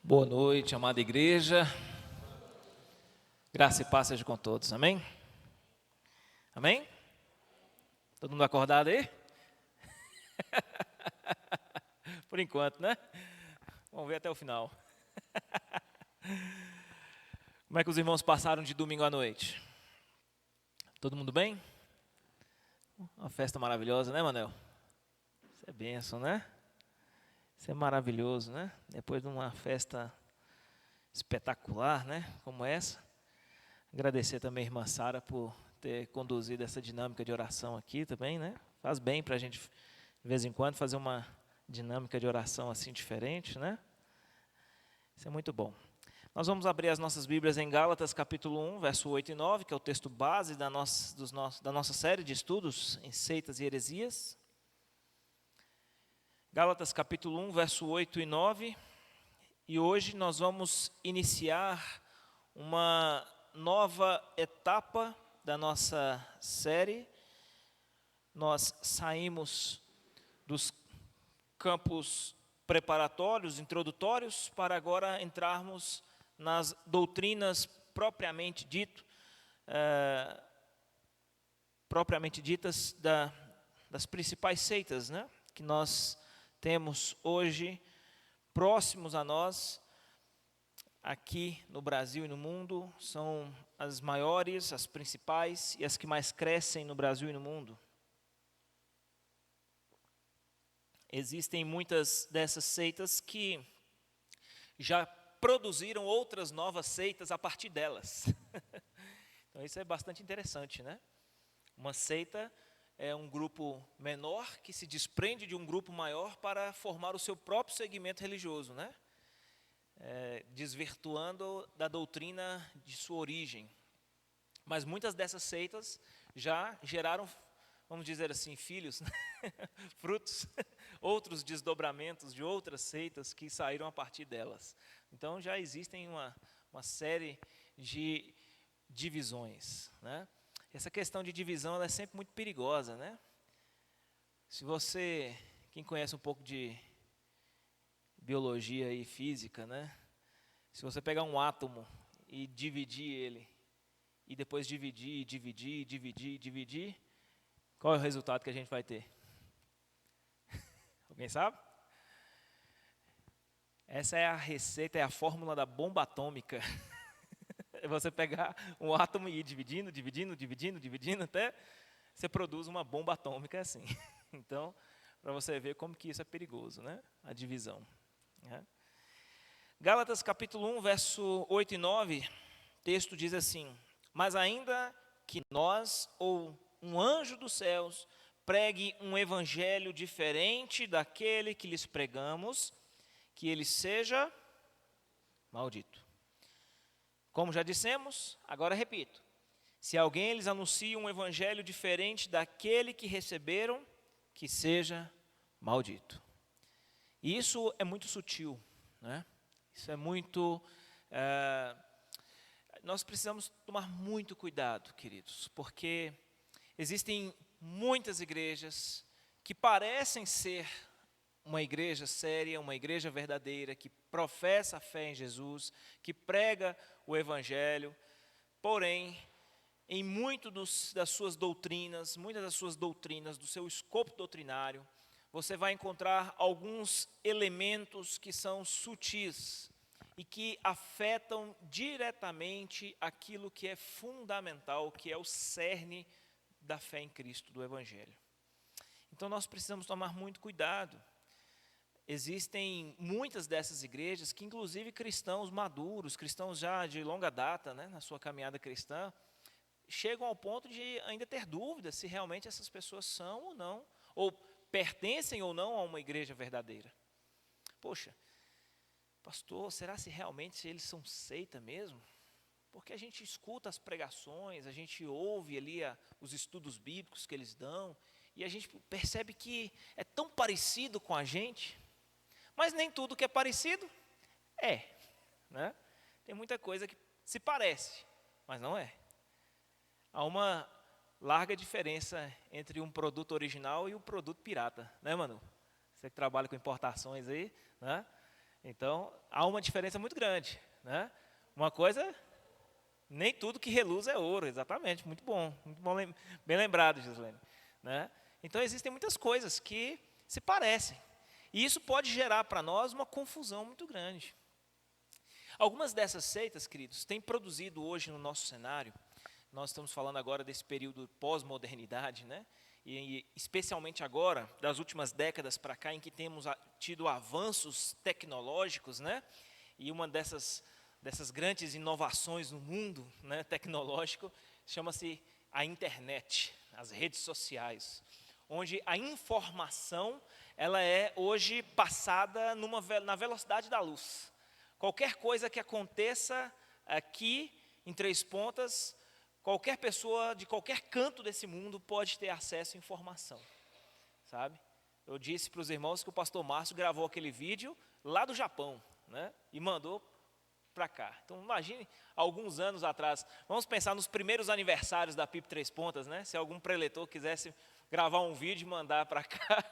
Boa noite, amada igreja. Graça e paz seja com todos, amém? Amém? Todo mundo acordado aí? Por enquanto, né? Vamos ver até o final. Como é que os irmãos passaram de domingo à noite? Todo mundo bem? Uma festa maravilhosa, né, Manel? Isso é bênção, né? Isso é maravilhoso, né? Depois de uma festa espetacular, né? Como essa. Agradecer também a irmã Sara por ter conduzido essa dinâmica de oração aqui também, né? Faz bem para a gente, de vez em quando, fazer uma dinâmica de oração assim diferente, né? Isso é muito bom. Nós vamos abrir as nossas Bíblias em Gálatas, capítulo 1, verso 8 e 9, que é o texto base da nossa série de estudos em seitas e heresias. Gálatas, capítulo 1, verso 8 e 9. E hoje nós vamos iniciar uma nova etapa da nossa série. Nós saímos dos campos preparatórios, introdutórios, para agora entrarmos nas doutrinas propriamente ditas das principais seitas, né, que nós temos hoje próximos a nós, aqui no Brasil e no mundo. São as maiores, as principais e as que mais crescem no Brasil e no mundo. Existem muitas dessas seitas que já produziram outras novas seitas a partir delas. Então isso é bastante interessante, né? Uma seita é um grupo menor que se desprende de um grupo maior para formar o seu próprio segmento religioso, né? Desvirtuando da doutrina de sua origem. Mas muitas dessas seitas já geraram, vamos dizer assim, filhos, né? Frutos, outros desdobramentos de outras seitas que saíram a partir delas. Então já existem uma série de divisões, né? Essa questão de divisão ela é sempre muito perigosa, né? Se você, quem conhece um pouco de biologia e física, né? Se você pegar um átomo e dividir ele, e depois dividir, qual é o resultado que a gente vai ter? Alguém sabe? Essa é a receita, é a fórmula da bomba atômica. É você pegar um átomo e ir dividindo, até você produz uma bomba atômica assim. Então, para você ver como que isso é perigoso, né? A divisão. Né? Gálatas capítulo 1, verso 8 e 9, texto diz assim: mas ainda que nós ou um anjo dos céus pregue um evangelho diferente daquele que lhes pregamos, que ele seja maldito. Como já dissemos, agora repito: se alguém lhes anuncia um evangelho diferente daquele que receberam, que seja maldito. E isso é muito sutil, né? Isso é muito... nós precisamos tomar muito cuidado, queridos, porque existem muitas igrejas que parecem ser uma igreja séria, uma igreja verdadeira, que professa a fé em Jesus, que prega o Evangelho, porém, em muitas das suas doutrinas, do seu escopo doutrinário, você vai encontrar alguns elementos que são sutis e que afetam diretamente aquilo que é fundamental, que é o cerne da fé em Cristo, do Evangelho. Então nós precisamos tomar muito cuidado. Existem muitas dessas igrejas que, inclusive, cristãos maduros, cristãos já de longa data, né, na sua caminhada cristã, chegam ao ponto de ainda ter dúvidas se realmente essas pessoas são ou não, ou pertencem ou não a uma igreja verdadeira. Poxa, pastor, será se realmente eles são seita mesmo? Porque a gente escuta as pregações, a gente ouve ali os estudos bíblicos que eles dão, e a gente percebe que é tão parecido com a gente, mas nem tudo que é parecido é, né? Tem muita coisa que se parece, mas não é. Há uma larga diferença entre um produto original e um produto pirata, né, Manu? Você que trabalha com importações aí, né? Então, há uma diferença muito grande, né? Uma coisa, nem tudo que reluz é ouro, exatamente, muito bom, bem lembrado, Gislene, né? Então, existem muitas coisas que se parecem, e isso pode gerar para nós uma confusão muito grande. Algumas dessas seitas, queridos, têm produzido hoje no nosso cenário, nós estamos falando agora desse período pós-modernidade, né? E especialmente agora, das últimas décadas para cá, em que temos tido avanços tecnológicos, né? E uma dessas grandes inovações no mundo, né, tecnológico, chama-se a internet, as redes sociais, onde a informação ela é hoje passada na velocidade da luz. Qualquer coisa que aconteça aqui, em Três Pontas, qualquer pessoa de qualquer canto desse mundo pode ter acesso à informação, sabe? Eu disse para os irmãos que o pastor Márcio gravou aquele vídeo lá do Japão, né? E mandou para cá. Então, imagine, alguns anos atrás, vamos pensar nos primeiros aniversários da PIB Três Pontas, né? Se algum preletor quisesse gravar um vídeo e mandar para cá,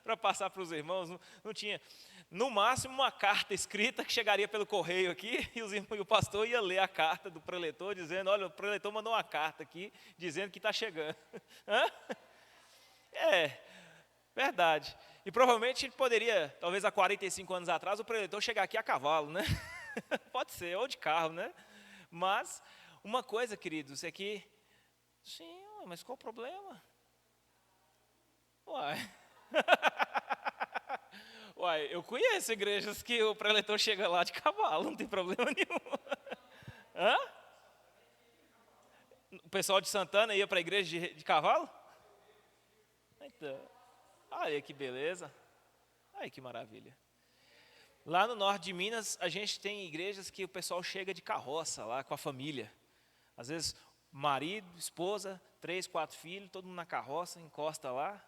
para passar para os irmãos, não tinha. No máximo, uma carta escrita que chegaria pelo correio aqui, e o pastor ia ler a carta do preletor, dizendo, olha, o preletor mandou uma carta aqui, dizendo que está chegando. Hã? É, verdade. E provavelmente ele poderia, talvez há 45 anos atrás, o preletor chegar aqui a cavalo, né? Pode ser, ou de carro, né? Mas, uma coisa, queridos, é que, sim, mas qual o problema? Uai. Uai, eu conheço igrejas que o preletor chega lá de cavalo, não tem problema nenhum. Hã? O pessoal de Santana ia para a igreja de cavalo? Então, olha que beleza. Olha que maravilha. Lá no norte de Minas, a gente tem igrejas que o pessoal chega de carroça lá com a família. Às vezes, marido, esposa, 3, 4 filhos, todo mundo na carroça, encosta lá.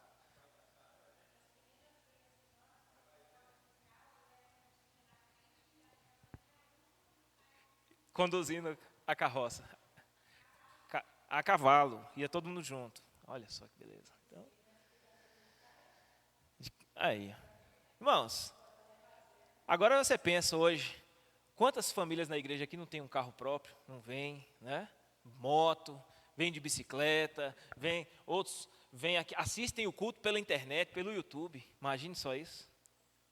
Conduzindo a carroça. A cavalo, ia todo mundo junto. Olha só que beleza. Então, aí. Irmãos, agora você pensa hoje, quantas famílias na igreja aqui não tem um carro próprio? Não vem, né? Moto, vem de bicicleta, outros vêm aqui, assistem o culto pela internet, pelo YouTube. Imagine só isso.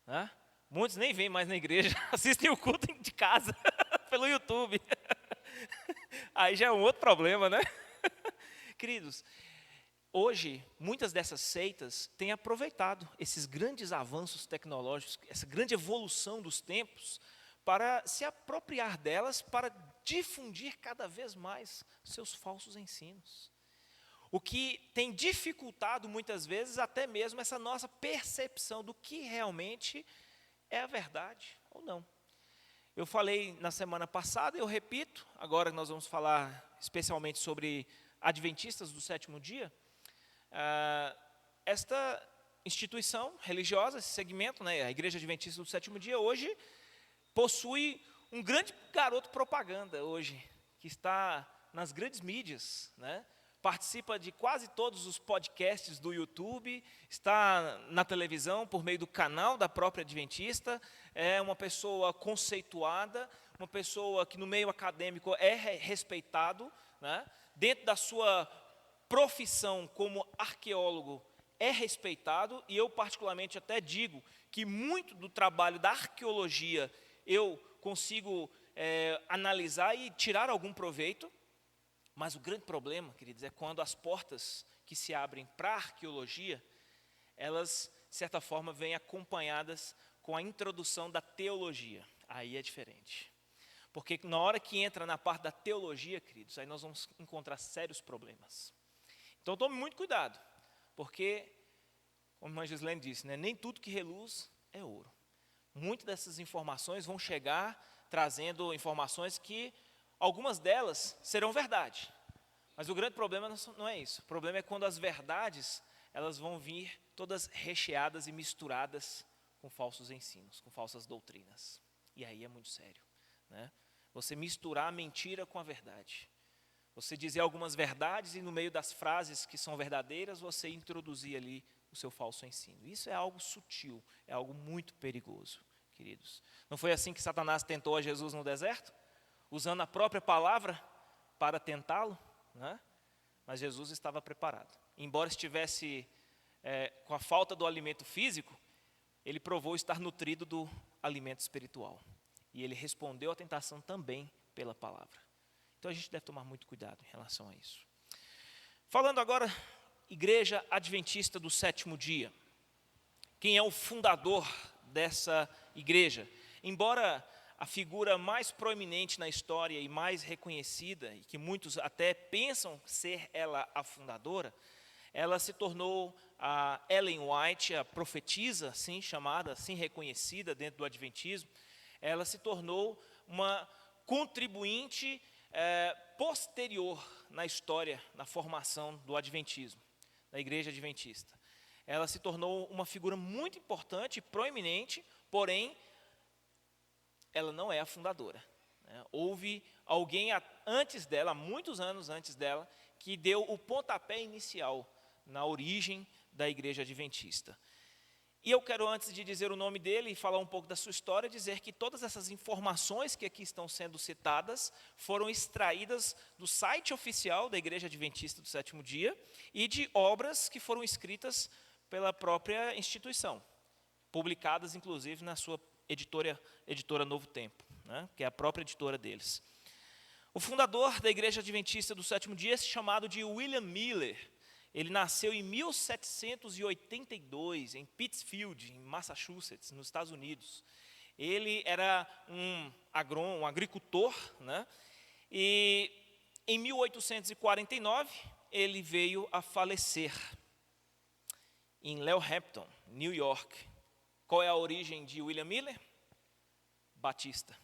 Né? Muitos nem vêm mais na igreja, assistem o culto de casa, pelo YouTube. Aí já é um outro problema, né? Queridos, hoje, muitas dessas seitas têm aproveitado esses grandes avanços tecnológicos, essa grande evolução dos tempos, para se apropriar delas, para difundir cada vez mais seus falsos ensinos. O que tem dificultado, muitas vezes, até mesmo essa nossa percepção do que realmente é a verdade ou não. Eu falei na semana passada, eu repito, agora nós vamos falar especialmente sobre adventistas do sétimo dia. Esta instituição religiosa, esse segmento, né, a Igreja Adventista do sétimo dia, hoje possui um grande garoto propaganda hoje, que está nas grandes mídias, né? Participa de quase todos os podcasts do YouTube, está na televisão por meio do canal da própria Adventista, é uma pessoa conceituada, uma pessoa que no meio acadêmico é respeitado, né? Dentro da sua profissão como arqueólogo é respeitado, e eu particularmente até digo que muito do trabalho da arqueologia eu consigo analisar e tirar algum proveito. Mas o grande problema, queridos, é quando as portas que se abrem para a arqueologia, elas, de certa forma, vêm acompanhadas com a introdução da teologia. Aí é diferente. Porque na hora que entra na parte da teologia, queridos, aí nós vamos encontrar sérios problemas. Então tome muito cuidado, porque, como a irmã Gislene disse, né, nem tudo que reluz é ouro. Muitas dessas informações vão chegar trazendo informações que algumas delas serão verdade, mas o grande problema não é isso. O problema é quando as verdades elas vão vir todas recheadas e misturadas com falsos ensinos, com falsas doutrinas. E aí é muito sério, né? Você misturar a mentira com a verdade. Você dizer algumas verdades e no meio das frases que são verdadeiras, você introduzir ali o seu falso ensino. Isso é algo sutil, é algo muito perigoso, queridos. Não foi assim que Satanás tentou a Jesus no deserto? Usando a própria palavra para tentá-lo, né? Mas Jesus estava preparado. Embora estivesse com a falta do alimento físico, ele provou estar nutrido do alimento espiritual. E ele respondeu à tentação também pela palavra. Então a gente deve tomar muito cuidado em relação a isso. Falando agora, Igreja Adventista do Sétimo Dia. Quem é o fundador dessa igreja? Embora a figura mais proeminente na história e mais reconhecida, e que muitos até pensam ser ela a fundadora, ela se tornou a Ellen White, a profetisa, assim chamada, assim reconhecida dentro do Adventismo. Ela se tornou uma contribuinte posterior na história, na formação do Adventismo, da Igreja Adventista. Ela se tornou uma figura muito importante, proeminente, porém, ela não é a fundadora, né? Houve alguém antes dela, muitos anos antes dela, que deu o pontapé inicial na origem da Igreja Adventista. E eu quero, antes de dizer o nome dele e falar um pouco da sua história, dizer que todas essas informações que aqui estão sendo citadas foram extraídas do site oficial da Igreja Adventista do Sétimo Dia e de obras que foram escritas pela própria instituição, publicadas inclusive na sua editora Novo Tempo, né, que é a própria editora deles. O fundador da Igreja Adventista do Sétimo Dia é chamado de William Miller. Ele nasceu em 1782, em Pittsfield, em Massachusetts, nos Estados Unidos. Ele era um agricultor, né? E em 1849 ele veio a falecer em Lew-Hampton, New York. Qual é a origem de William Miller? Batista.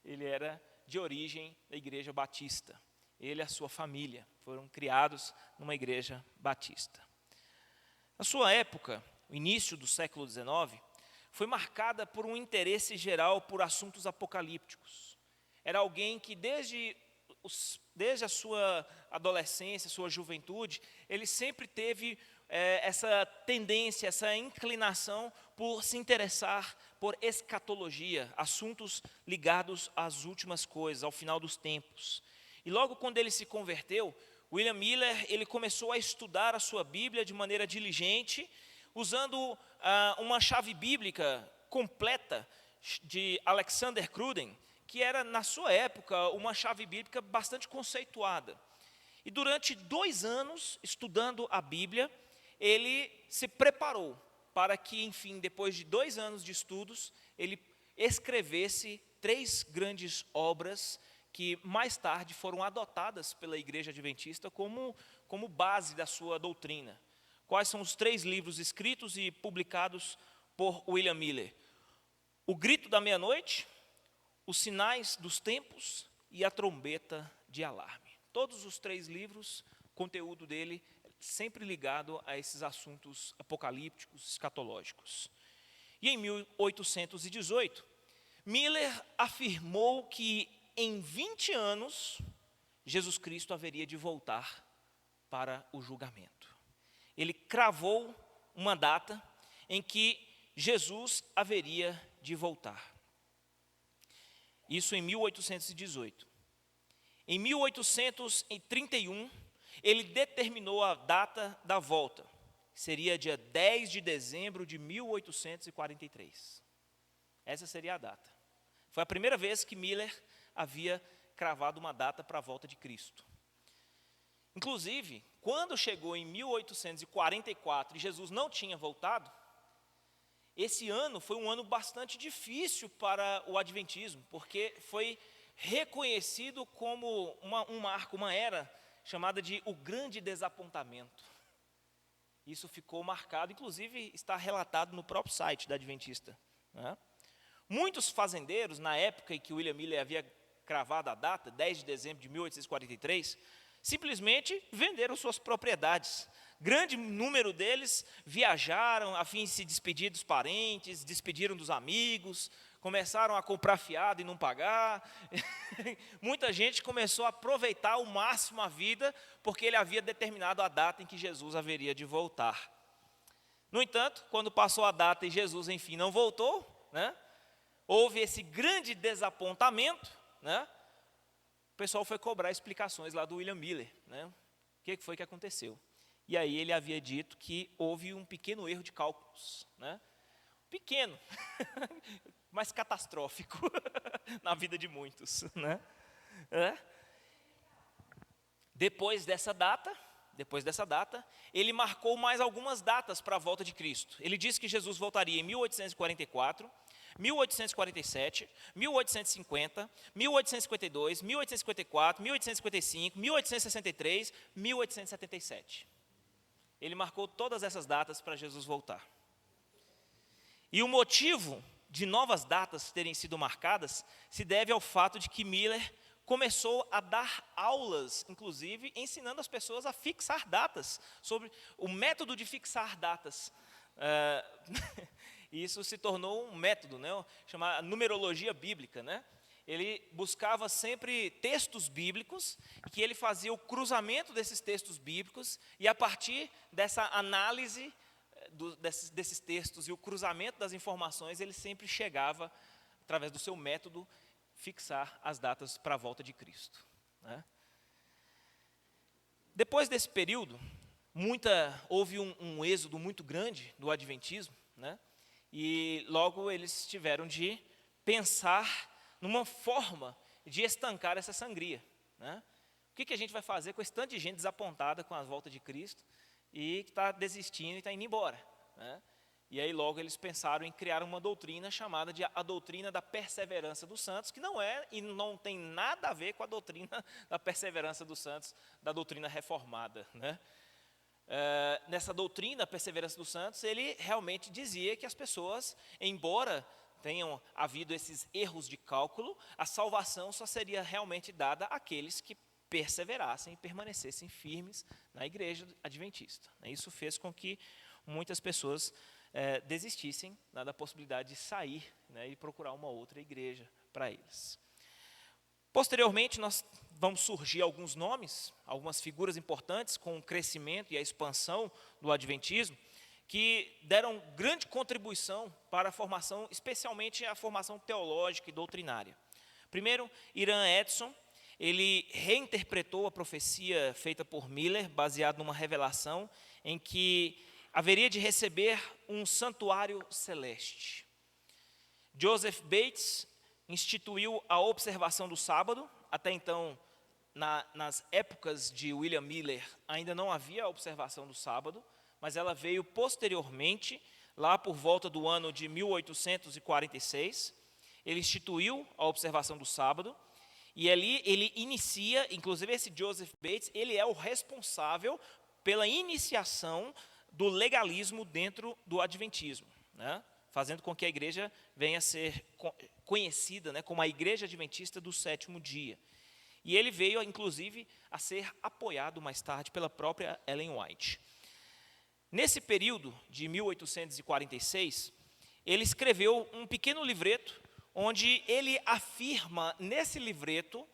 Ele era de origem da Igreja Batista. Ele e a sua família foram criados numa igreja batista. A sua época, o início do século XIX, foi marcada por um interesse geral por assuntos apocalípticos. Era alguém que desde a sua adolescência, sua juventude, ele sempre teve essa tendência, essa inclinação por se interessar por escatologia, assuntos ligados às últimas coisas, ao final dos tempos. E logo quando ele se converteu, William Miller, ele começou a estudar a sua Bíblia de maneira diligente, usando uma chave bíblica completa de Alexander Cruden, que era, na sua época, uma chave bíblica bastante conceituada. E durante 2 anos, estudando a Bíblia, ele se preparou para que, enfim, depois de 2 anos de estudos, ele escrevesse 3 grandes obras que mais tarde foram adotadas pela Igreja Adventista como base da sua doutrina. Quais são os 3 livros escritos e publicados por William Miller? O Grito da Meia-Noite, Os Sinais dos Tempos e A Trombeta de Alarme. Todos os 3 livros, o conteúdo dele sempre ligado a esses assuntos apocalípticos, escatológicos. E em 1818, Miller afirmou que em 20 anos, Jesus Cristo haveria de voltar para o julgamento. Ele cravou uma data em que Jesus haveria de voltar. Isso em 1818. Em 1831, ele determinou a data da volta. Seria dia 10 de dezembro de 1843. Essa seria a data. Foi a primeira vez que Miller havia cravado uma data para a volta de Cristo. Inclusive, quando chegou em 1844 e Jesus não tinha voltado, esse ano foi um ano bastante difícil para o Adventismo, porque foi reconhecido como um marco, uma era chamada de o grande desapontamento. Isso ficou marcado, inclusive está relatado no próprio site da Adventista, né? Muitos fazendeiros, na época em que William Miller havia cravado a data, 10 de dezembro de 1843, simplesmente venderam suas propriedades. Grande número deles viajaram a fim de se despedir dos parentes, despediram dos amigos, começaram a comprar fiado e não pagar. Muita gente começou a aproveitar ao máximo a vida, porque ele havia determinado a data em que Jesus haveria de voltar. No entanto, quando passou a data e Jesus, enfim, não voltou, né, houve esse grande desapontamento, né, o pessoal foi cobrar explicações lá do William Miller, né, o que foi que aconteceu. E aí ele havia dito que houve um pequeno erro de cálculos, né, pequeno, mas catastrófico na vida de muitos, né. Depois dessa data, ele marcou mais algumas datas para a volta de Cristo. Ele disse que Jesus voltaria em 1844, 1847, 1850, 1852, 1854, 1855, 1863, 1877. Ele marcou todas essas datas para Jesus voltar. E o motivo de novas datas terem sido marcadas se deve ao fato de que Miller começou a dar aulas, inclusive, ensinando as pessoas a fixar datas, sobre o método de fixar datas. Isso se tornou um método, né, chamado numerologia bíblica, né? Ele buscava sempre textos bíblicos, que ele fazia o cruzamento desses textos bíblicos, e a partir dessa análise desses textos e o cruzamento das informações, ele sempre chegava, através do seu método, fixar as datas para a volta de Cristo, né? Depois desse período, houve um êxodo muito grande do adventismo, né? E logo eles tiveram de pensar numa forma de estancar essa sangria, né? O que a gente vai fazer com esse tanto de gente desapontada com a volta de Cristo e que está desistindo e está indo embora, né? E aí logo eles pensaram em criar uma doutrina chamada de a doutrina da perseverança dos santos, que não é e não tem nada a ver com a doutrina da perseverança dos santos, da doutrina reformada, né? Nessa doutrina, a perseverança dos santos, ele realmente dizia que as pessoas, embora tenham havido esses erros de cálculo, a salvação só seria realmente dada àqueles que perseverassem e permanecessem firmes na igreja adventista. Isso fez com que muitas pessoas desistissem, né, da possibilidade de sair, né, e procurar uma outra igreja para eles. Posteriormente, nós vamos surgir alguns nomes, algumas figuras importantes com o crescimento e a expansão do adventismo, que deram grande contribuição para a formação, especialmente a formação teológica e doutrinária. Primeiro, Iran Edson, ele reinterpretou a profecia feita por Miller, baseado numa revelação em que haveria de receber um santuário celeste. Joseph Bates instituiu a observação do sábado. Até então, nas épocas de William Miller, ainda não havia a observação do sábado, mas ela veio posteriormente, lá por volta do ano de 1846. Ele instituiu a observação do sábado, e ali ele inicia, inclusive esse Joseph Bates, ele é o responsável pela iniciação do legalismo dentro do adventismo, né? Fazendo com que a igreja venha a ser conhecida, né, como a Igreja Adventista do Sétimo Dia. E ele veio, inclusive, a ser apoiado mais tarde pela própria Ellen White. Nesse período de 1846, ele escreveu um pequeno livreto, onde ele afirma nesse livreto,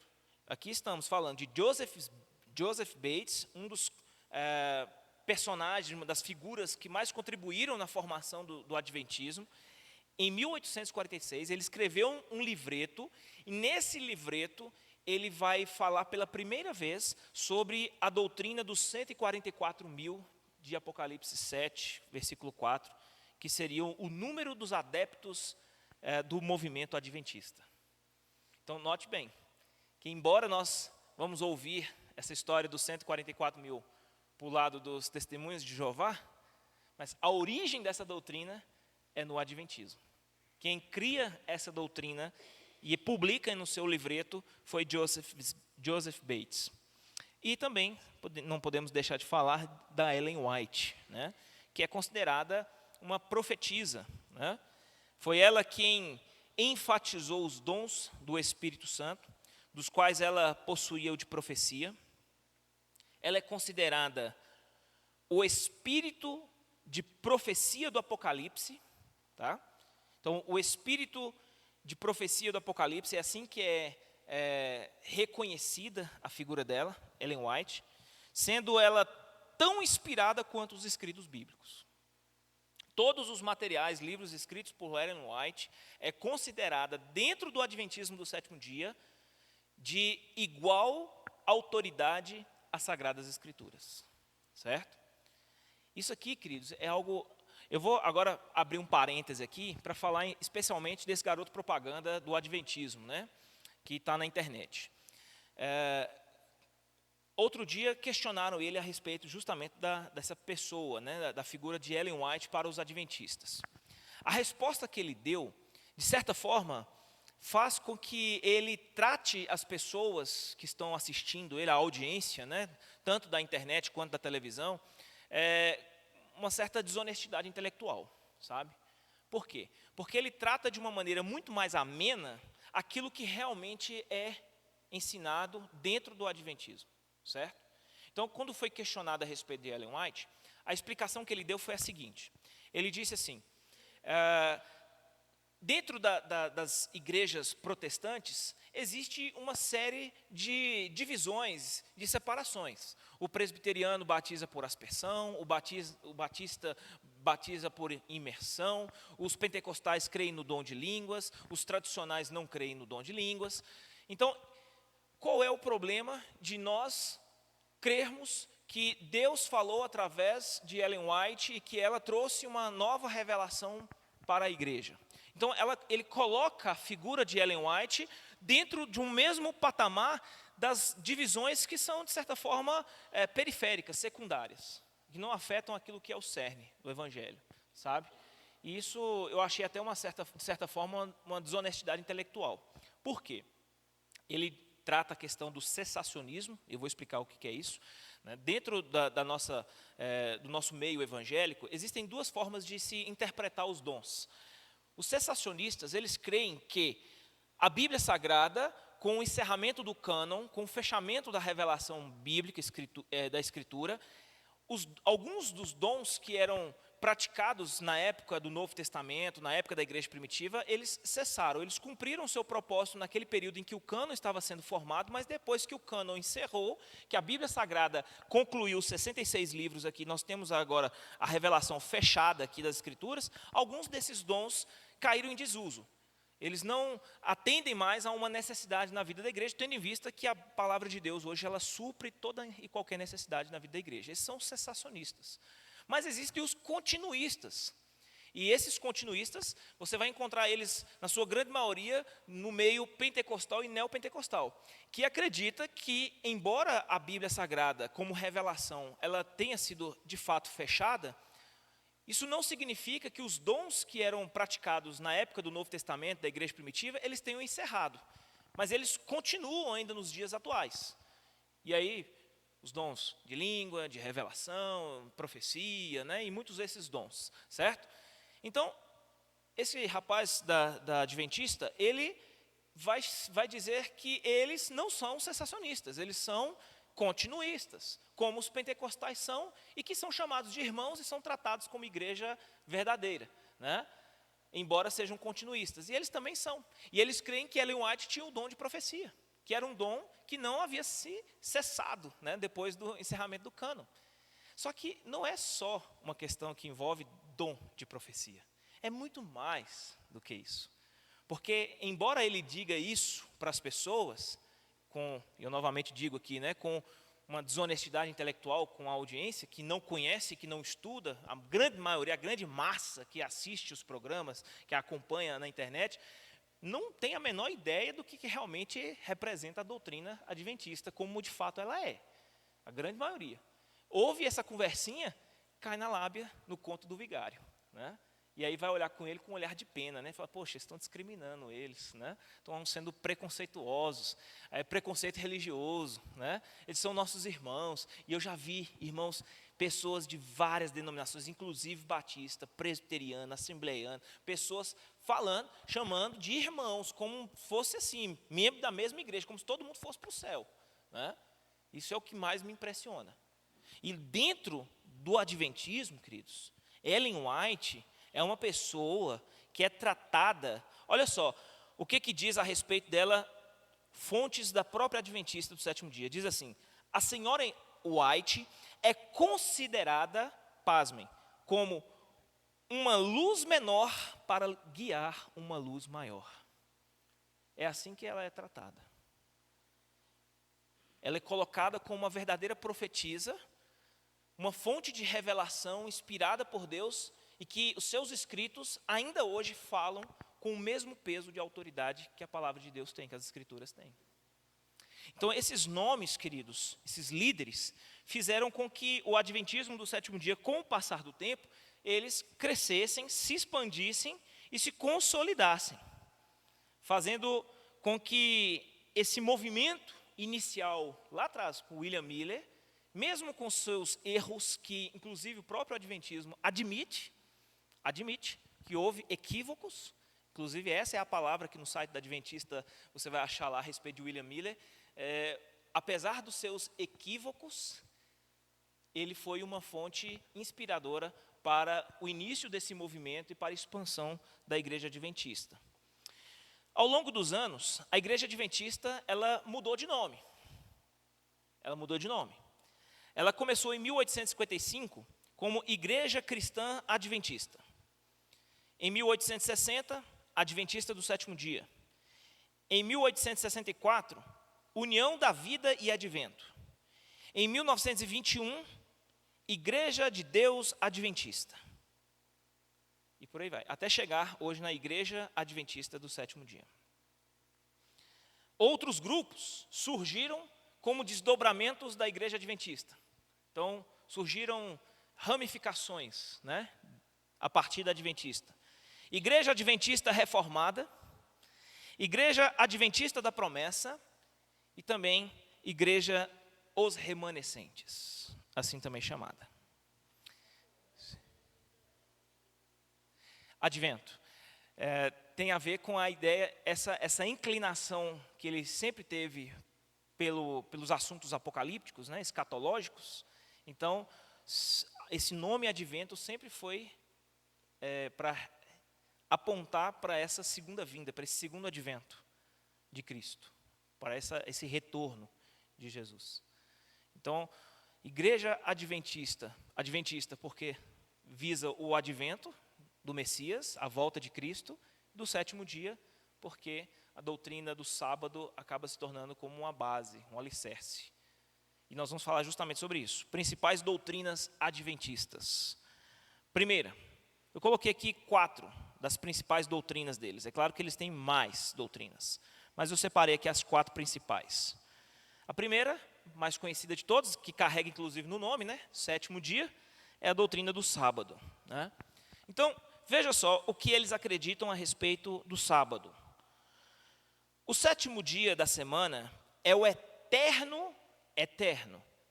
aqui estamos falando de Joseph Bates, um dos personagens, uma das figuras que mais contribuíram na formação do adventismo. Em 1846, ele escreveu um livreto, e nesse livreto ele vai falar pela primeira vez sobre a doutrina dos 144.000 de Apocalipse 7, versículo 4, que seriam o número dos adeptos do movimento adventista. Então, note bem, que embora nós vamos ouvir essa história dos 144.000 para o lado dos testemunhas de Jeová, mas a origem dessa doutrina é no adventismo. Quem cria essa doutrina e publica no seu livreto foi Joseph Bates. E também não podemos deixar de falar da Ellen White, né, que é considerada uma profetisa, né? Foi ela quem enfatizou os dons do Espírito Santo, dos quais ela possuía o de profecia. Ela é considerada o espírito de profecia do Apocalipse, tá? Então, o espírito de profecia do Apocalipse é assim que é reconhecida a figura dela, Ellen White, sendo ela tão inspirada quanto os escritos bíblicos. todos os materiais, livros escritos por Ellen White, é considerada, dentro do Adventismo do sétimo dia, de igual autoridade às Sagradas Escrituras. Certo? Isso aqui, queridos, é algo... Eu vou agora abrir um parêntese aqui para falar especialmente desse garoto propaganda do Adventismo, né, que está na internet. Outro dia questionaram ele a respeito justamente dessa pessoa, né, da figura de Ellen White para os adventistas. A resposta que ele deu, de certa forma, faz com que ele trate as pessoas que estão assistindo ele, a audiência, né, tanto da internet quanto da televisão, uma certa desonestidade intelectual, sabe? Por quê? Porque ele trata de uma maneira muito mais amena aquilo que realmente é ensinado dentro do adventismo, certo? Então, quando foi questionado a respeito de Ellen White, a explicação que ele deu foi a seguinte. Ele disse assim, dentro das igrejas protestantes, existe uma série de divisões, de separações. O presbiteriano batiza por aspersão, o batista batiza por imersão, os pentecostais creem no dom de línguas, os tradicionais não creem no dom de línguas. Então, qual é o problema de nós crermos que Deus falou através de Ellen White e que ela trouxe uma nova revelação para a igreja? Então, ele coloca a figura de Ellen White dentro de um mesmo patamar das divisões que são, de certa forma, periféricas, secundárias, que não afetam aquilo que é o cerne do Evangelho, sabe? E isso eu achei até, de certa forma, uma desonestidade intelectual. Por quê? Ele trata a questão do cessacionismo, eu vou explicar o que é isso. Né? Dentro do nosso meio evangélico, existem duas formas de se interpretar os dons. Os cessacionistas, eles creem que a Bíblia Sagrada, com o encerramento do cânon, com o fechamento da revelação bíblica da Escritura, alguns dos dons que eram praticados na época do Novo Testamento, na época da igreja primitiva, eles cessaram, eles cumpriram o seu propósito naquele período em que o cânon estava sendo formado, mas depois que o cânon encerrou, que a Bíblia Sagrada concluiu os 66 livros aqui, nós temos agora a revelação fechada aqui das Escrituras, alguns desses dons caíram em desuso. Eles não atendem mais a uma necessidade na vida da igreja, tendo em vista que a palavra de Deus hoje ela supre toda e qualquer necessidade na vida da igreja. Esses são os cessacionistas. Mas existem os continuistas. E esses continuistas, você vai encontrar eles, na sua grande maioria, no meio pentecostal e neopentecostal, que acredita que, embora a Bíblia Sagrada, como revelação, ela tenha sido de fato fechada, isso não significa que os dons que eram praticados na época do Novo Testamento, da igreja primitiva, eles tenham encerrado. Mas eles continuam ainda nos dias atuais. E aí, os dons de língua, de revelação, profecia, né, e muitos desses dons, certo? Então, esse rapaz da Adventista, ele vai dizer que eles não são cessacionistas, eles são continuistas, como os pentecostais são, e que são chamados de irmãos e são tratados como igreja verdadeira, né? Embora sejam continuistas. E eles também são. E eles creem que Ellen White tinha o dom de profecia, que era um dom que não havia se cessado, né, depois do encerramento do cânon. Só que não é só uma questão que envolve dom de profecia. É muito mais do que isso. Porque, embora ele diga isso para as pessoas, eu novamente digo aqui, né, com uma desonestidade intelectual com a audiência, que não conhece, que não estuda, a grande maioria, a grande massa que assiste os programas, que acompanha na internet, não tem a menor ideia do que realmente representa a doutrina adventista, como de fato ela é. A grande maioria. Ouve essa conversinha, cai na lábia, no conto do vigário, né? E aí vai olhar com ele com um olhar de pena, né? Fala, poxa, estão discriminando eles, né? Estão sendo preconceituosos, preconceito religioso, né? Eles são nossos irmãos. E eu já vi, irmãos, pessoas de várias denominações, inclusive batista, presbiteriana, assembleiana, pessoas falando, chamando de irmãos, como fosse assim, membro da mesma igreja, como se todo mundo fosse para o céu, né? Isso é o que mais me impressiona. E dentro do adventismo, queridos, Ellen White é uma pessoa que é tratada, olha só, o que diz a respeito dela, fontes da própria Adventista do sétimo dia, diz assim, a senhora White é considerada, pasmem, como uma luz menor para guiar uma luz maior. É assim que ela é tratada. Ela é colocada como uma verdadeira profetisa, uma fonte de revelação inspirada por Deus e que os seus escritos ainda hoje falam com o mesmo peso de autoridade que a palavra de Deus tem, que as escrituras têm. Então, esses nomes, queridos, esses líderes, fizeram com que o adventismo do sétimo dia, com o passar do tempo, eles crescessem, se expandissem e se consolidassem, fazendo com que esse movimento inicial, lá atrás, com William Miller, mesmo com seus erros, que inclusive o próprio adventismo admite que houve equívocos, inclusive essa é a palavra que no site da Adventista você vai achar lá a respeito de William Miller, apesar dos seus equívocos, ele foi uma fonte inspiradora para o início desse movimento e para a expansão da igreja adventista. Ao longo dos anos, a igreja adventista, ela mudou de nome. Ela começou em 1855 como Igreja Cristã Adventista. Em 1860, Adventista do Sétimo Dia. Em 1864, União da Vida e Advento. Em 1921, Igreja de Deus Adventista. E por aí vai, até chegar hoje na Igreja Adventista do Sétimo Dia. Outros grupos surgiram como desdobramentos da Igreja Adventista. Então, surgiram ramificações, né, a partir da Adventista. Igreja Adventista Reformada, Igreja Adventista da Promessa e também Igreja Os Remanescentes, assim também chamada. Advento. Tem a ver com a ideia, essa inclinação que ele sempre teve pelos assuntos apocalípticos, né, escatológicos. Então, esse nome Advento sempre foi para apontar para essa segunda vinda, para esse segundo advento de Cristo, para esse retorno de Jesus. Então, Igreja Adventista porque visa o advento do Messias, a volta de Cristo, do sétimo dia, porque a doutrina do sábado acaba se tornando como uma base, um alicerce. E nós vamos falar justamente sobre isso. Principais doutrinas adventistas. Primeira, eu coloquei aqui 4 das principais doutrinas deles. É claro que eles têm mais doutrinas, mas eu separei aqui as 4 principais. A primeira, mais conhecida de todas, que carrega inclusive no nome, né, sétimo dia, é a doutrina do sábado, né? Então, veja só o que eles acreditam a respeito do sábado. O sétimo dia da semana é o eterno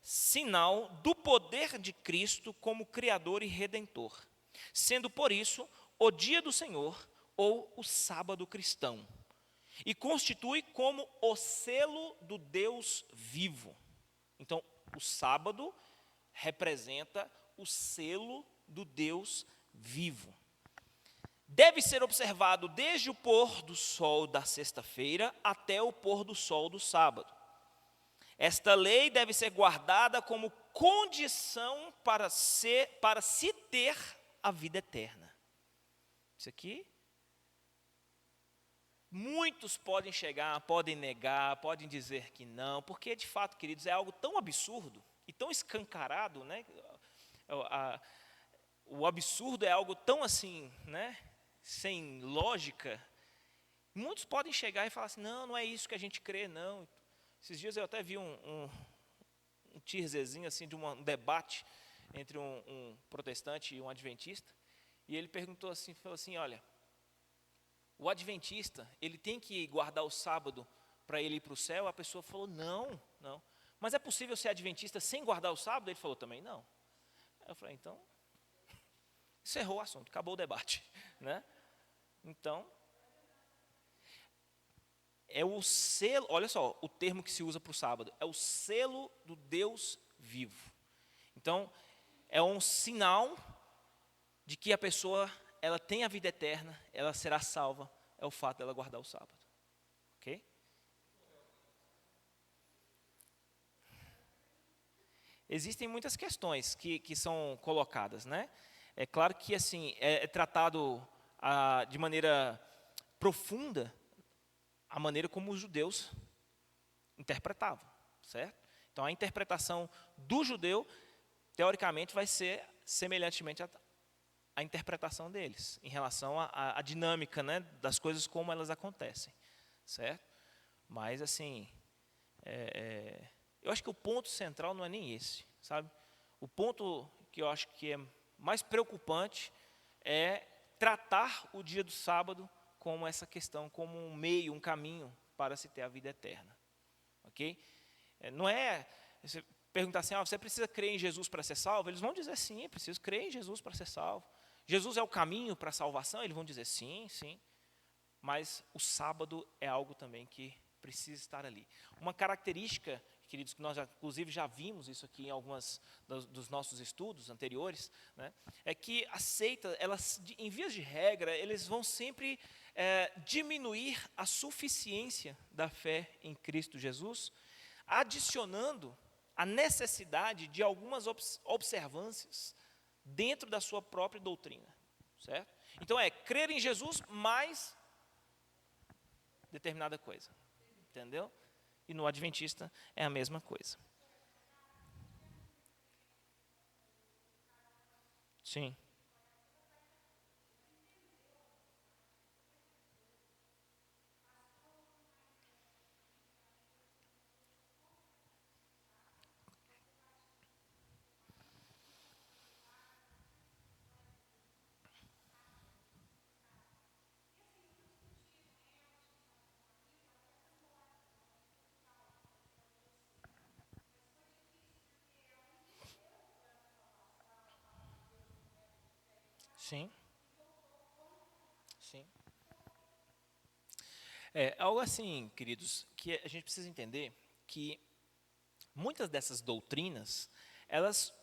sinal do poder de Cristo como Criador e Redentor, sendo por isso o dia do Senhor ou o sábado cristão, e constitui como o selo do Deus vivo. Então, o sábado representa o selo do Deus vivo. Deve ser observado desde o pôr do sol da sexta-feira até o pôr do sol do sábado. Esta lei deve ser guardada como condição para se ter a vida eterna. Isso aqui, muitos podem chegar, podem negar, podem dizer que não, porque de fato, queridos, é algo tão absurdo e tão escancarado, né? O absurdo é algo tão assim, né, sem lógica. Muitos podem chegar e falar assim, não é isso que a gente crê, não. Esses dias eu até vi um teaserzinho assim, de um debate entre um protestante e um adventista, e ele perguntou assim, falou assim, olha, o adventista, ele tem que guardar o sábado para ele ir para o céu? A pessoa falou, não. Mas é possível ser adventista sem guardar o sábado? Ele falou, também não. Aí eu falei, então, encerrou o assunto, acabou o debate, né? Então, é o selo, olha só, o termo que se usa para o sábado, é o selo do Deus vivo. Então, é um sinal de que a pessoa, ela tem a vida eterna, ela será salva, é o fato dela guardar o sábado. Ok? Existem muitas questões que são colocadas, né? É claro que assim é tratado de maneira profunda a maneira como os judeus interpretavam, certo? Então a interpretação do judeu, teoricamente, vai ser semelhantemente à interpretação deles, em relação à dinâmica, né, das coisas como elas acontecem, certo? Mas assim, eu acho que o ponto central não é nem esse, sabe? O ponto que eu acho que é mais preocupante é tratar o dia do sábado como essa questão, como um meio, um caminho para se ter a vida eterna, ok? Não é você perguntar assim, você precisa crer em Jesus para ser salvo? Eles vão dizer sim, preciso crer em Jesus para ser salvo. Jesus é o caminho para a salvação? Eles vão dizer sim, sim. Mas o sábado é algo também que precisa estar ali. Uma característica, queridos, que nós inclusive já vimos isso aqui em algumas dos nossos estudos anteriores, né, é que a seita, elas, em vias de regra, eles vão sempre diminuir a suficiência da fé em Cristo Jesus, adicionando a necessidade de algumas observâncias dentro da sua própria doutrina, certo? Então crer em Jesus mais determinada coisa, entendeu? E no adventista é a mesma coisa. Sim. Sim. Sim. É algo assim, queridos, que a gente precisa entender que muitas dessas doutrinas, elas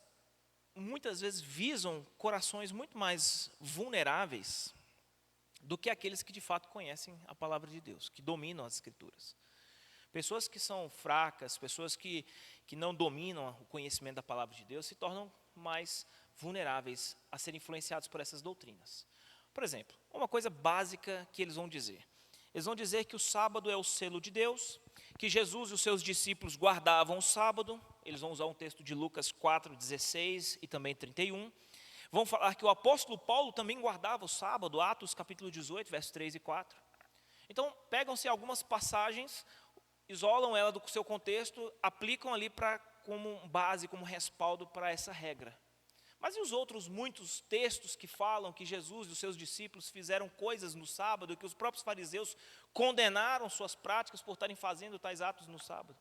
muitas vezes visam corações muito mais vulneráveis do que aqueles que de fato conhecem a palavra de Deus, que dominam as Escrituras. Pessoas que são fracas, pessoas que não dominam o conhecimento da palavra de Deus, se tornam mais vulneráveis a serem influenciados por essas doutrinas. Por exemplo, uma coisa básica que eles vão dizer. Eles vão dizer que o sábado é o selo de Deus, que Jesus e os seus discípulos guardavam o sábado. Eles vão usar um texto de Lucas 4:16 e também 31. Vão falar que o apóstolo Paulo também guardava o sábado, Atos capítulo 18, versos 3 e 4. Então, pegam-se algumas passagens, isolam ela do seu contexto, aplicam ali como base, como respaldo para essa regra. Mas e os outros muitos textos que falam que Jesus e os seus discípulos fizeram coisas no sábado, que os próprios fariseus condenaram suas práticas por estarem fazendo tais atos no sábado?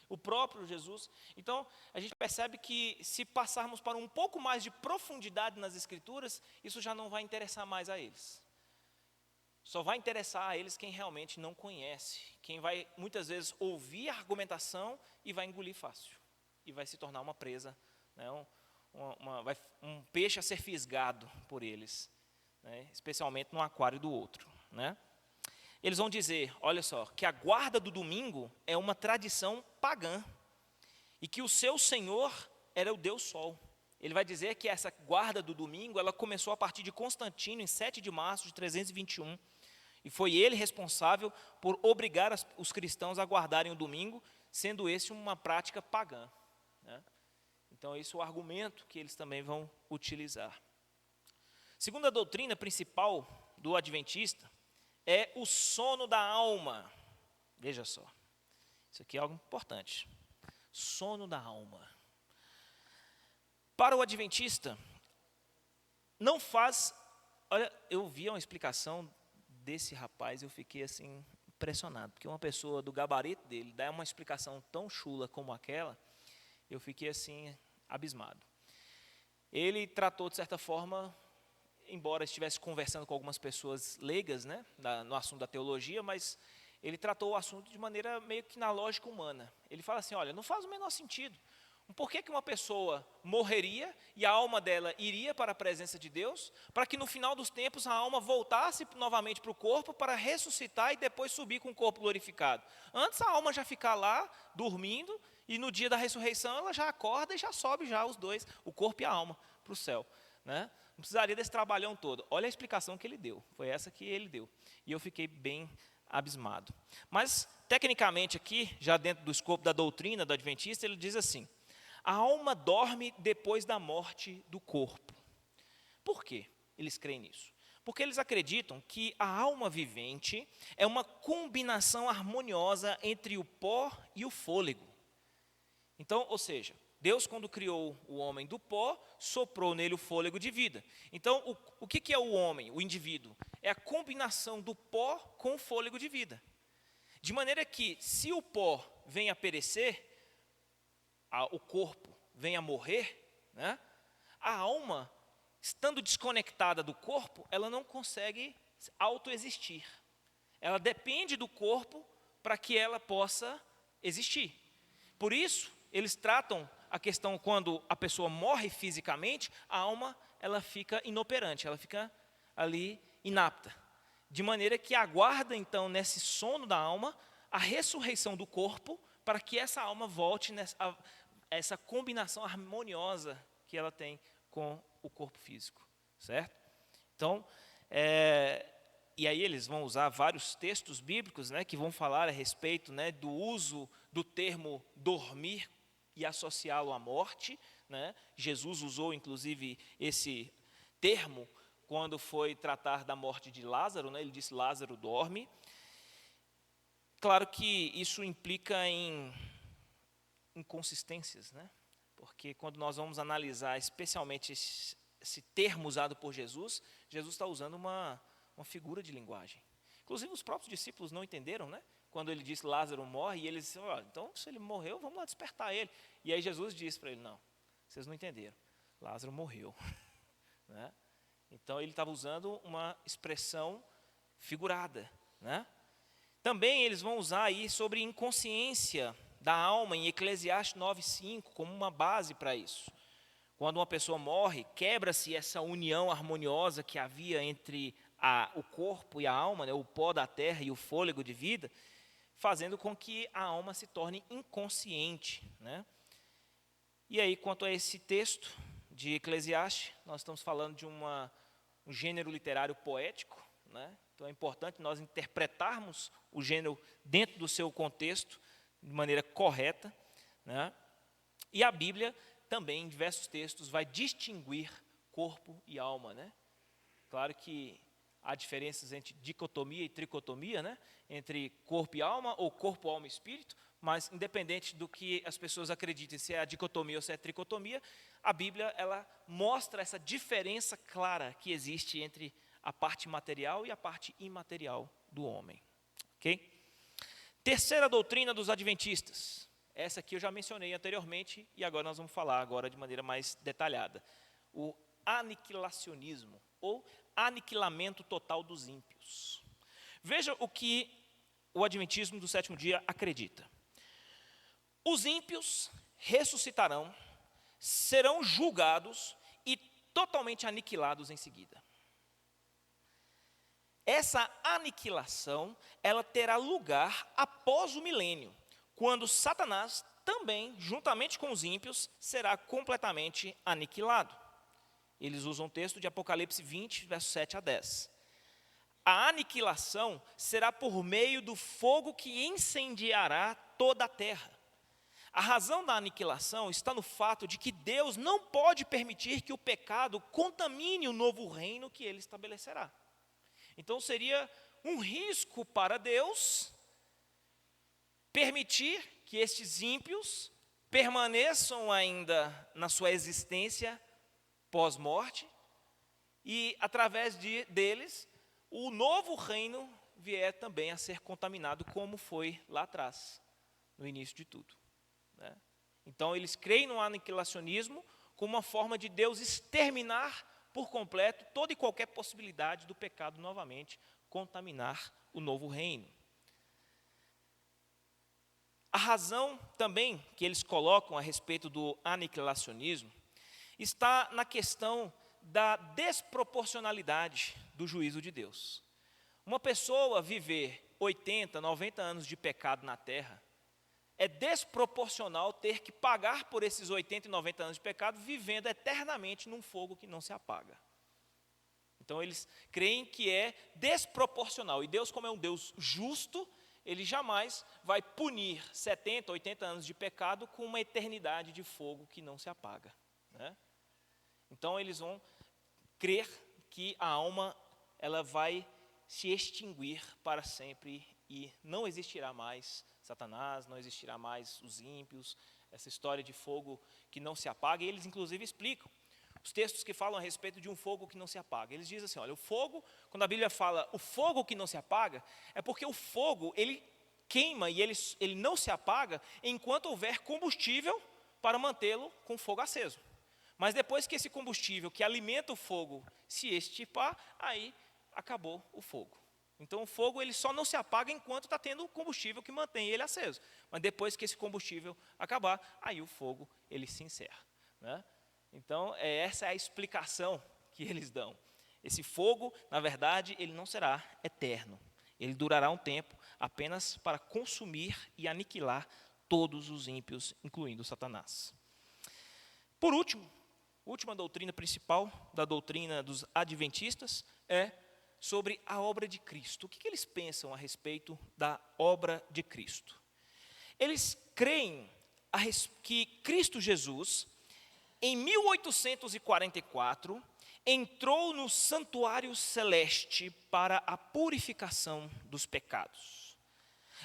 O próprio Jesus. Então, a gente percebe que se passarmos para um pouco mais de profundidade nas Escrituras, isso já não vai interessar mais a eles. Só vai interessar a eles quem realmente não conhece, quem vai muitas vezes ouvir a argumentação e vai engolir fácil, e vai se tornar uma presa, né, um peixe a ser fisgado por eles, né, especialmente no aquário do outro, né? Eles vão dizer, olha só, que a guarda do domingo é uma tradição pagã e que o seu Senhor era o Deus Sol. Ele vai dizer que essa guarda do domingo, ela começou a partir de Constantino, em 7 de março de 321, e foi ele responsável por obrigar os cristãos a guardarem o domingo, sendo esse uma prática pagã, né? Então, esse é o argumento que eles também vão utilizar. Segunda doutrina principal do adventista é o sono da alma. Veja só, isso aqui é algo importante. Sono da alma. Para o adventista, não faz... Olha, eu vi uma explicação desse rapaz, eu fiquei assim impressionado, porque uma pessoa do gabarito dele dá uma explicação tão chula como aquela, eu fiquei assim abismado. Ele tratou de certa forma, embora estivesse conversando com algumas pessoas leigas, né, no assunto da teologia, mas ele tratou o assunto de maneira meio que na lógica humana. Ele fala assim, olha, não faz o menor sentido. Por que uma pessoa morreria e a alma dela iria para a presença de Deus, para que no final dos tempos a alma voltasse novamente para o corpo para ressuscitar e depois subir com o corpo glorificado? Antes a alma já fica lá, dormindo, e no dia da ressurreição ela já acorda e já sobe já os dois, o corpo e a alma, para o céu, né? Não precisaria desse trabalhão todo. Olha a explicação que ele deu. Foi essa que ele deu. E eu fiquei bem abismado. Mas, tecnicamente aqui, já dentro do escopo da doutrina do adventista, ele diz assim: a alma dorme depois da morte do corpo. Por quê eles creem nisso? Porque eles acreditam que a alma vivente é uma combinação harmoniosa entre o pó e o fôlego. Então, ou seja, Deus, quando criou o homem do pó, soprou nele o fôlego de vida. Então, o que é o homem, o indivíduo? É a combinação do pó com o fôlego de vida. De maneira que, se o pó vem a perecer, o corpo vem a morrer, né, a alma, estando desconectada do corpo, ela não consegue autoexistir. Ela depende do corpo para que ela possa existir. Por isso, eles tratam a questão quando a pessoa morre fisicamente, a alma ela fica inoperante, ela fica ali inapta. De maneira que aguarda então nesse sono da alma a ressurreição do corpo para que essa alma volte a essa combinação harmoniosa que ela tem com o corpo físico, certo? Então, e aí eles vão usar vários textos bíblicos, né, que vão falar a respeito, né, do uso do termo dormir e associá-lo à morte, né? Jesus usou inclusive esse termo quando foi tratar da morte de Lázaro, né? Ele disse: Lázaro dorme. Claro que isso implica em inconsistências, né? Porque quando nós vamos analisar especialmente esse termo usado por Jesus, Jesus está usando uma figura de linguagem. Inclusive os próprios discípulos não entenderam, né? Quando ele disse Lázaro morre, e eles disseram: então se ele morreu, vamos lá despertar ele. E aí Jesus disse para ele: não, vocês não entenderam, Lázaro morreu. Né? Então ele estava usando uma expressão figurada. Né? Também eles vão usar aí sobre inconsciência da alma em Eclesiastes 9:5 como uma base para isso. Quando uma pessoa morre, quebra-se essa união harmoniosa que havia entre o corpo e a alma, né, o pó da terra e o fôlego de vida, fazendo com que a alma se torne inconsciente. Né? E aí, quanto a esse texto de Eclesiastes, nós estamos falando de um gênero literário poético. Né? Então é importante nós interpretarmos o gênero dentro do seu contexto, de maneira correta. Né? E a Bíblia também, em diversos textos, vai distinguir corpo e alma. Né? Claro que há diferenças entre dicotomia e tricotomia, né? Entre corpo e alma, ou corpo, alma e espírito, mas independente do que as pessoas acreditem, se é a dicotomia ou se é a tricotomia, a Bíblia ela mostra essa diferença clara que existe entre a parte material e a parte imaterial do homem. Ok? Terceira doutrina dos adventistas. Essa aqui eu já mencionei anteriormente e agora nós vamos falar agora de maneira mais detalhada. O aniquilacionismo, ou aniquilamento total dos ímpios. Veja o que o adventismo do sétimo dia acredita. Os ímpios ressuscitarão, serão julgados e totalmente aniquilados em seguida. Essa aniquilação, ela terá lugar após o milênio, quando Satanás também, juntamente com os ímpios, será completamente aniquilado. Eles usam o texto de Apocalipse 20, versos 7 a 10. A aniquilação será por meio do fogo que incendiará toda a terra. A razão da aniquilação está no fato de que Deus não pode permitir que o pecado contamine o novo reino que ele estabelecerá. Então seria um risco para Deus permitir que estes ímpios permaneçam ainda na sua existência pós-morte, e através deles, o novo reino vier também a ser contaminado, como foi lá atrás, no início de tudo. Né? Então, eles creem no aniquilacionismo como uma forma de Deus exterminar por completo toda e qualquer possibilidade do pecado novamente contaminar o novo reino. A razão também que eles colocam a respeito do aniquilacionismo está na questão da desproporcionalidade do juízo de Deus. Uma pessoa viver 80, 90 anos de pecado na terra, é desproporcional ter que pagar por esses 80 e 90 anos de pecado, vivendo eternamente num fogo que não se apaga. Então eles creem que é desproporcional. E Deus, como é um Deus justo, ele jamais vai punir 70, 80 anos de pecado com uma eternidade de fogo que não se apaga, né? Então eles vão crer que a alma ela vai se extinguir para sempre e não existirá mais Satanás, não existirá mais os ímpios, essa história de fogo que não se apaga. E eles inclusive explicam os textos que falam a respeito de um fogo que não se apaga. Eles dizem assim, olha, o fogo, quando a Bíblia fala o fogo que não se apaga, é porque o fogo, ele queima e ele não se apaga enquanto houver combustível para mantê-lo com fogo aceso. Mas depois que esse combustível que alimenta o fogo se extirpar, aí acabou o fogo. Então o fogo ele só não se apaga enquanto está tendo combustível que mantém ele aceso. Mas depois que esse combustível acabar, aí o fogo ele se encerra, né? Então essa é a explicação que eles dão. Esse fogo, na verdade, ele não será eterno. Ele durará um tempo apenas para consumir e aniquilar todos os ímpios, incluindo Satanás. Por último, a última doutrina principal da doutrina dos adventistas é sobre a obra de Cristo. O que eles pensam a respeito da obra de Cristo? Eles creem que Cristo Jesus, em 1844, entrou no santuário celeste para a purificação dos pecados.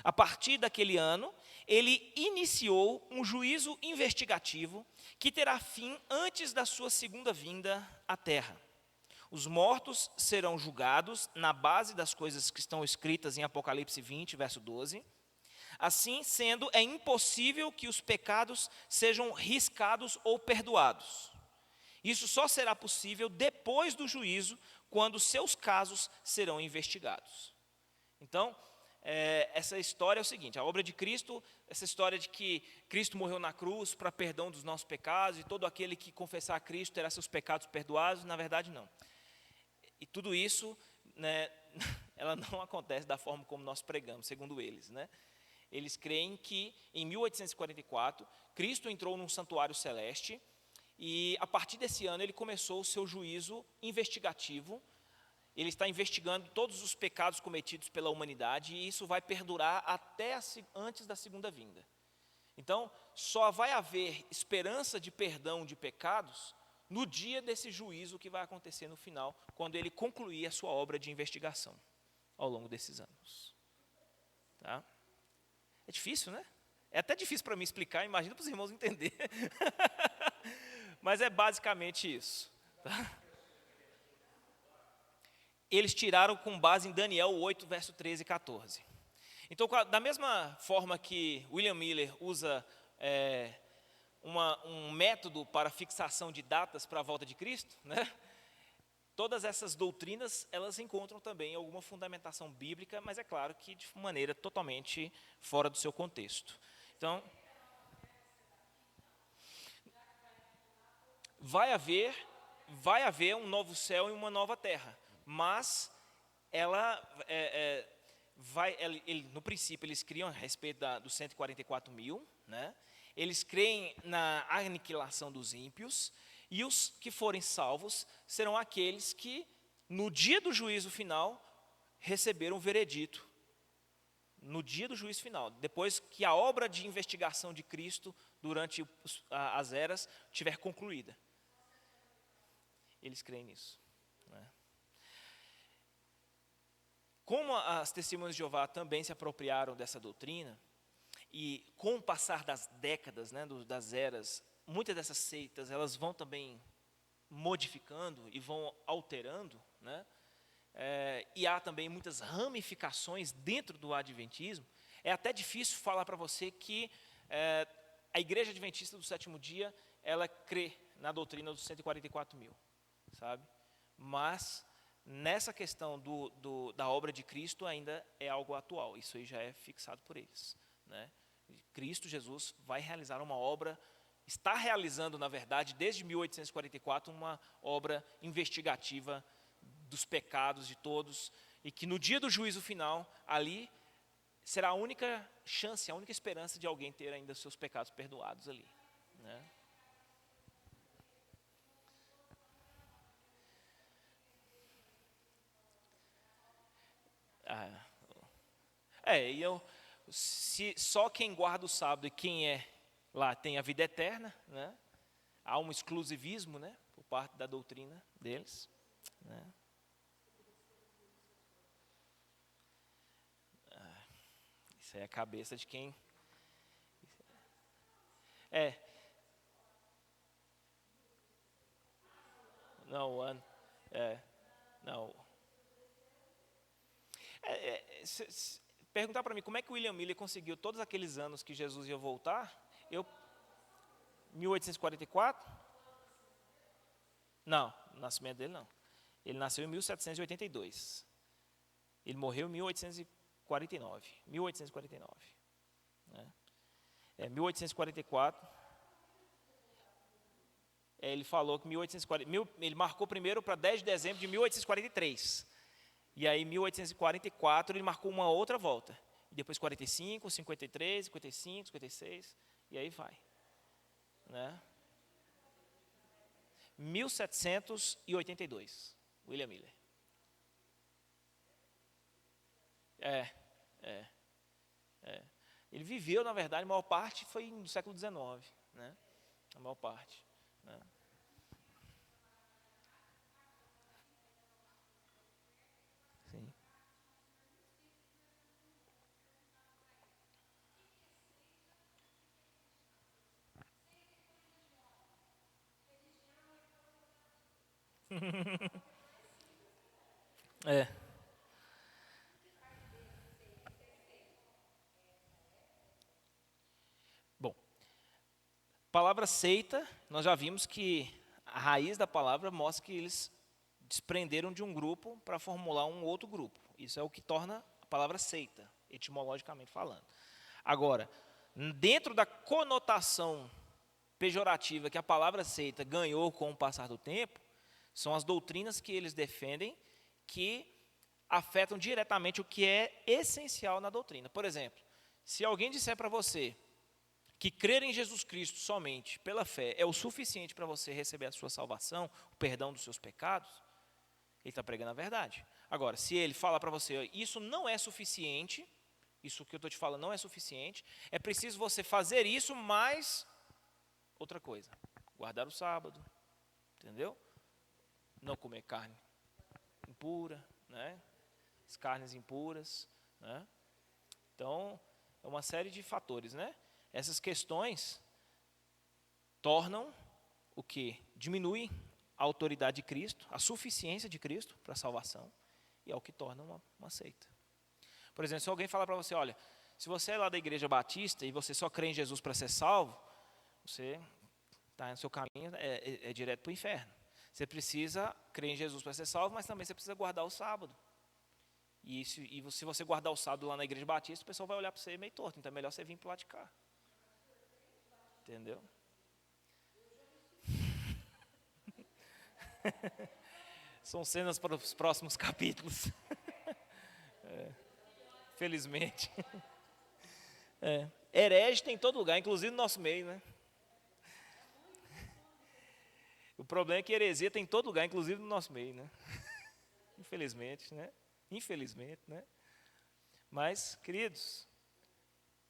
A partir daquele ano, ele iniciou um juízo investigativo que terá fim antes da sua segunda vinda à terra. Os mortos serão julgados na base das coisas que estão escritas em Apocalipse 20, verso 12. Assim sendo, é impossível que os pecados sejam riscados ou perdoados. Isso só será possível depois do juízo, quando seus casos serão investigados. Então, essa história é o seguinte, a obra de Cristo, essa história de que Cristo morreu na cruz para perdão dos nossos pecados, e todo aquele que confessar a Cristo terá seus pecados perdoados, na verdade não. E tudo isso, né, ela não acontece da forma como nós pregamos, segundo eles, né? Eles creem que em 1844, Cristo entrou num santuário celeste, e a partir desse ano ele começou o seu juízo investigativo. Ele está investigando todos os pecados cometidos pela humanidade, e isso vai perdurar até antes da segunda vinda. Então, só vai haver esperança de perdão de pecados no dia desse juízo que vai acontecer no final, quando ele concluir a sua obra de investigação ao longo desses anos. Tá? É difícil, né? É até difícil para mim explicar, imagina para os irmãos entenderem. Mas é basicamente isso. Tá? Eles tiraram com base em Daniel 8, verso 13 e 14. Então, da mesma forma que William Miller usa um método para fixação de datas para a volta de Cristo, né? Todas essas doutrinas, elas encontram também alguma fundamentação bíblica, mas é claro que de maneira totalmente fora do seu contexto. Então, vai haver um novo céu e uma nova terra, mas no princípio eles criam a respeito dos 144 mil, né? Eles creem na aniquilação dos ímpios, e os que forem salvos serão aqueles que, no dia do juízo final, receberam o veredito. No dia do juízo final, depois que a obra de investigação de Cristo, durante as eras, tiver concluída. Eles creem nisso, né? Como as testemunhas de Jeová também se apropriaram dessa doutrina, e com o passar das décadas, né, das eras, muitas dessas seitas elas vão também modificando e vão alterando, né? E há também muitas ramificações dentro do adventismo. É até difícil falar para você que a Igreja Adventista do Sétimo Dia, ela crê na doutrina dos 144 mil, sabe? Mas nessa questão da obra de Cristo ainda é algo atual, isso aí já é fixado por eles, né? Cristo Jesus vai realizar uma obra, está realizando, na verdade, desde 1844, uma obra investigativa dos pecados de todos, e que no dia do juízo final, ali, será a única chance, a única esperança de alguém ter ainda seus pecados perdoados ali, né? E se só quem guarda o sábado e quem é lá tem a vida eterna, né? Há um exclusivismo, né, por parte da doutrina deles, né? Isso é a cabeça de quem é. Não, o ano. Não. Perguntar para mim como é que o William Miller conseguiu todos aqueles anos que Jesus ia voltar. 1844? Não, o nascimento dele não. Ele nasceu em 1782. Ele morreu em 1849. 1849. Né? 1844. Ele falou que 1840, ele marcou primeiro para 10 de dezembro de 1843. E aí, em 1844, ele marcou uma outra volta. E depois 45, 53, 55, 56, e aí vai. Né? 1782, William Miller. Ele viveu, na verdade, a maior parte foi no século XIX, né? A maior parte. Né? Sim. É. Bom, palavra seita, nós já vimos que a raiz da palavra mostra que eles desprenderam de um grupo para formular um outro grupo. Isso é o que torna a palavra seita, etimologicamente falando. Agora, dentro da conotação pejorativa que a palavra seita ganhou com o passar do tempo, são as doutrinas que eles defendem que afetam diretamente o que é essencial na doutrina. Por exemplo, se alguém disser para você que crer em Jesus Cristo somente pela fé é o suficiente para você receber a sua salvação, o perdão dos seus pecados, ele está pregando a verdade. Agora, se ele fala para você, isso não é suficiente, isso que eu estou te falando não é suficiente, é preciso você fazer isso mais outra coisa, guardar o sábado, entendeu? Não comer carne impura, né? As carnes impuras, né? Então, é uma série de fatores, né? Essas questões tornam o que? Diminuem a autoridade de Cristo, a suficiência de Cristo para a salvação, e é o que torna uma seita. Por exemplo, se alguém falar para você, olha, se você é lá da igreja batista e você só crê em Jesus para ser salvo, você está no seu caminho, é direto para o inferno. Você precisa crer em Jesus para ser salvo, mas também você precisa guardar o sábado. E se você guardar o sábado lá na igreja batista, o pessoal vai olhar para você meio torto, então é melhor você vir para o lado de cá. Entendeu? São cenas para os próximos capítulos. Felizmente. Herege tem em todo lugar, inclusive no nosso meio, né? O problema é que heresia tem em todo lugar, inclusive no nosso meio, né? Infelizmente, né? Infelizmente, né? Mas, queridos,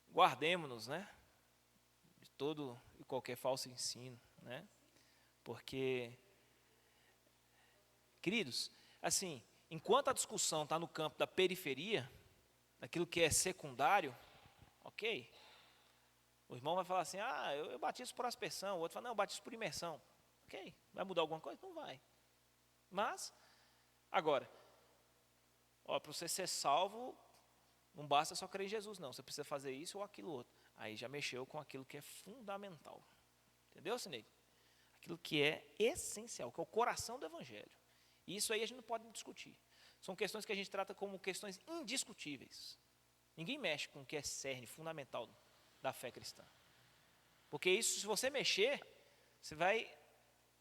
guardemos-nos, né? De todo e qualquer falso ensino, né? Porque, queridos, assim, enquanto a discussão está no campo da periferia, daquilo que é secundário, ok? O irmão vai falar assim, eu batizo por aspersão, o outro fala, não, eu batizo por imersão. Ok, vai mudar alguma coisa? Não vai. Mas, agora, para você ser salvo, não basta só crer em Jesus, não. Você precisa fazer isso ou aquilo outro. Aí já mexeu com aquilo que é fundamental. Entendeu, Sineide? Aquilo que é essencial, que é o coração do Evangelho. E isso aí a gente não pode discutir. São questões que a gente trata como questões indiscutíveis. Ninguém mexe com o que é cerne, fundamental da fé cristã. Porque isso, se você mexer, você vai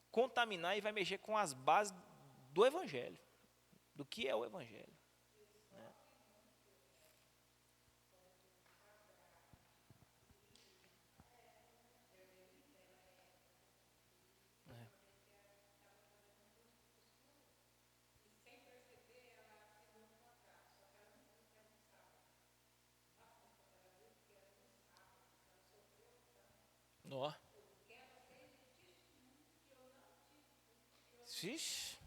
contaminar e vai mexer com as bases do Evangelho, do que é o Evangelho. Né? Ó. Vixe.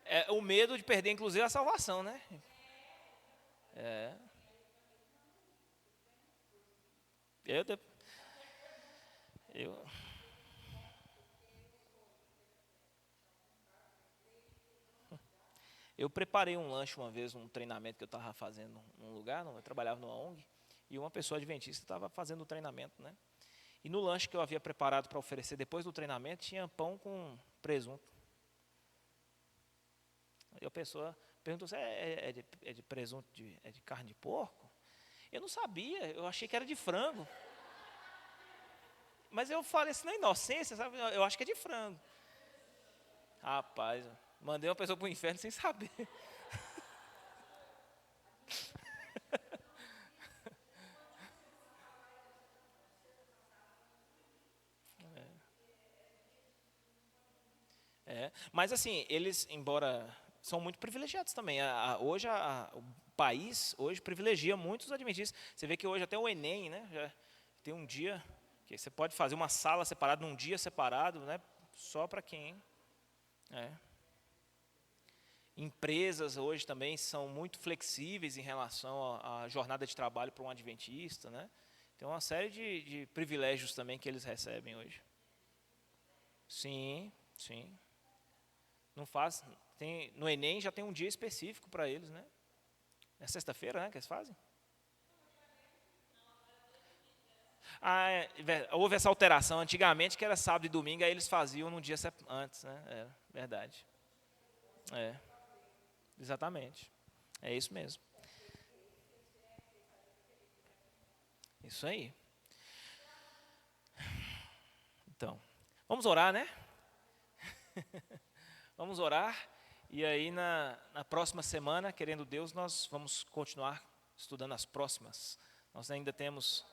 É o medo de perder, inclusive, a salvação, né? É. Eu, de- eu, eu preparei um lanche uma vez, um treinamento que eu estava fazendo num lugar, eu trabalhava numa ONG, e uma pessoa adventista estava fazendo o treinamento, né? E no lanche que eu havia preparado para oferecer depois do treinamento, tinha pão com presunto. Aí a pessoa perguntou se é de presunto, é de carne de porco? Eu não sabia, eu achei que era de frango. Mas eu falei assim na inocência, sabe? Eu acho que é de frango. Rapaz, mandei uma pessoa para o inferno sem saber. É, mas assim, eles, embora são muito privilegiados também. Hoje o país hoje privilegia muito os adventistas. Você vê que hoje até o Enem, né, já tem um dia que você pode fazer uma sala separada num dia separado, né, só para quem. É. Empresas hoje também são muito flexíveis em relação à jornada de trabalho para um adventista, né? Tem uma série de privilégios também que eles recebem hoje. Sim, sim. Não faz. No Enem já tem um dia específico para eles, né? É sexta-feira, né, que eles fazem? Ah, houve essa alteração. Antigamente, que era sábado e domingo, aí eles faziam num dia antes, né? É verdade. É, exatamente. É isso mesmo. Isso aí. Então, vamos orar, né? Vamos orar. E aí, na próxima semana, querendo Deus, nós vamos continuar estudando as próximas. Nós ainda temos.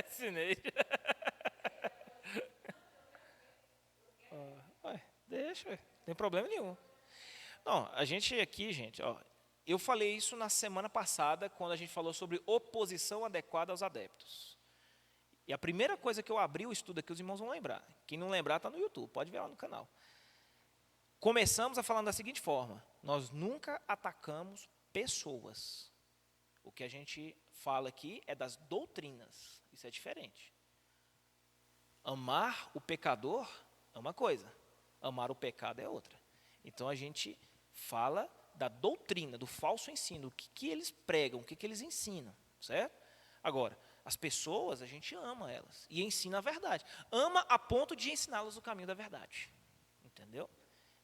Ensinei. Ué, deixa, não tem problema nenhum. Não, a gente aqui, gente, ó, eu falei isso na semana passada, quando a gente falou sobre oposição adequada aos adeptos. E a primeira coisa que eu abri o estudo aqui, os irmãos vão lembrar. Quem não lembrar, está no YouTube, pode ver lá no canal. Começamos a falar da seguinte forma: nós nunca atacamos pessoas. O que a gente fala aqui é das doutrinas. Isso é diferente. Amar o pecador é uma coisa, amar o pecado é outra. Então a gente fala da doutrina, do falso ensino, o que eles pregam, o que eles ensinam, certo? Agora, as pessoas, a gente ama elas e ensina a verdade. Ama a ponto de ensiná-las o caminho da verdade, entendeu?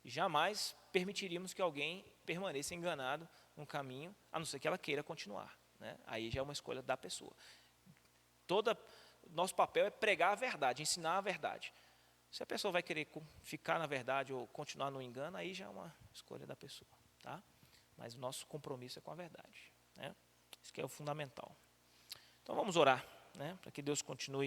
E jamais permitiríamos que alguém permaneça enganado no caminho, a não ser que ela queira continuar, né? Aí já é uma escolha da pessoa. Nosso papel é pregar a verdade, ensinar a verdade. Se a pessoa vai querer ficar na verdade ou continuar no engano, aí já é uma escolha da pessoa, tá? Mas o nosso compromisso é com a verdade, né? Isso que é o fundamental. Então vamos orar, né? Para que Deus continue